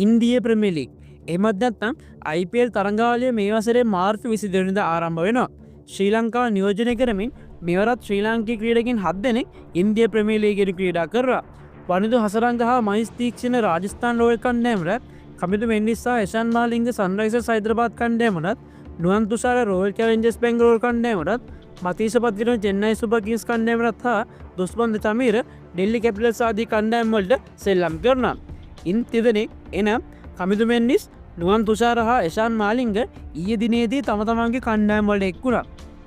ඉන්දිය ප්‍රමිලික් එමත් නැත්නම් IPL තරංගාවලිය මේ වසරේ මාර්තු 22 වෙනිදා ආරම්භ වෙනවා. ශ්‍රී ලංකාව නියෝජනය කරමින් මෙවරත් ශ්‍රී ලාංකික ක්‍රීඩකින් 7 දෙනෙක් ඉන්දිය ප්‍රීමියර් ලීගයේ ක්‍රීඩා කරා. වනිදු හසරංග හා මහිස් තීක්ෂණ රාජස්ථාන් රොයල් කණ්ඩායමට, කමිතු මෙන්ඩිස් සහ එෂාන් මාලිංග සන්රයිසර්ස් හයිදරාබාද් කණ්ඩායමට, නුවන් තුෂාර රොයල් චැලෙන්ජර්ස් බැංගලෝර කණ්ඩායමට, මතීෂ පත්තිරණ චෙන්නයි සුපර් කිංස් කණ්ඩායමට හා දුස්මන්ද තමීර ඩෙල්ලි කැපිටල්ස් ආදී කණ්ඩායම් වලට සෙල්ලම් කරනවා. ඉන් තිදෙනෙක් එනම් කමිතු මෙන්ඩිස්, නුවන් තුෂාර හා එෂාන් මාලිංග ඊයේ දිනේදී තම තමන්ගේ කණ්ඩායම් වලට එක් වුණා.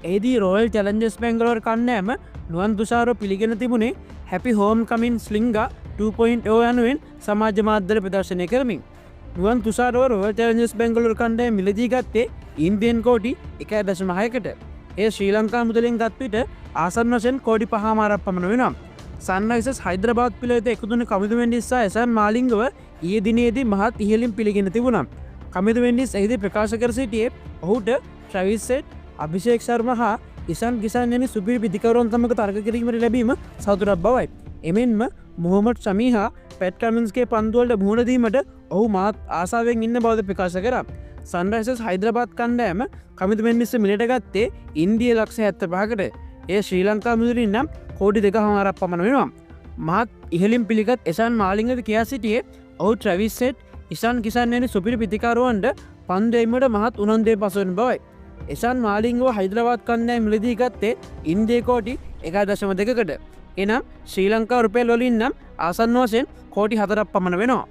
එහිදී රොයල් චැලෙන්ජර්ස් බැංගලෝර කණ්ඩායම නුවන් තුෂාරව පිළිගෙන තිබුණේ හැපි හෝම් කමින් ස්ලිංගා 2.0 යනුවෙන් සමාජ මාධ්‍යවල ප්‍රදර්ශනය කරමින්. නුවන් තුෂාරව රොයල් චැලෙන්ජර්ස් බැංගලෝර කණ්ඩායම මිලදී ගත්තේ ඉන්දියන් කෝටි 1.6කට. ඒ ශ්‍රී ලංකා මුදලින් ගත් විට ආසන්න වශයෙන් කෝටි 5.5ක් පමණ වෙනවා. සන්රයිසර්ස් හයිදරාබාද් පිළිවෙත එකතුන කමිතු මෙන්ඩිස් සහ එෂාන් මාලිංගව ඊයේ දිනේදී මහත් ඉහළින් පිළිගෙන තිබුණා. කමිතු මෙන්ඩිස් එහිදී ප්‍රකාශ කර සිටියේ ඔහුට ට්‍රැවිස් හෙඩ්, අභිෂේක් ශර්මා හා ඉෂාන් කිෂාන් යන සුපිරි පිතිකරුවන් සමග තර්ක කිරීමට ලැබීම සතුටක් බවයි. එමෙන්ම මොහොමඩ් ෂමි හා පැට් කමින්ස්ගේ පන්දු වලට මුහුණ දීමට ඔහු මහත් ආසාවෙන් ඉන්න බවද ප්‍රකාශ කරා. සන්රයිසර්ස් හයිදරාබාද් කණ්ඩායම කමිතු මෙන්ඩිස් මිලට ගත්තේ ඉන්දිය ලක්ෂ 75කට. එය ශ්‍රී ලංකා මුදලින් නම් කෝටි 2.5ක් පමණ වෙනවා. මහත් ඉහළින් පිළිගත් එෂාන් මාලිංගද කියා සිටියේ ඔහු ට්‍රැවිස් හෙඩ්, ඉෂාන් කිෂාන් යන සුපිරි පිතිකරුවන්ට පන්දු දෙීමට මහත් උනන්දුවේ පසුවෙන බවයි. එෂාන් මාලිංගව හයිදරාබාද් කණ්ඩායම මිලදී ගත්තේ ඉන්දිය කෝටි 1.2කට. එනම් ශ්‍රී ලංකා රුපියල් වලින් නම් ආසන්න වශයෙන් කෝටි 4ක් පමණ වෙනවා.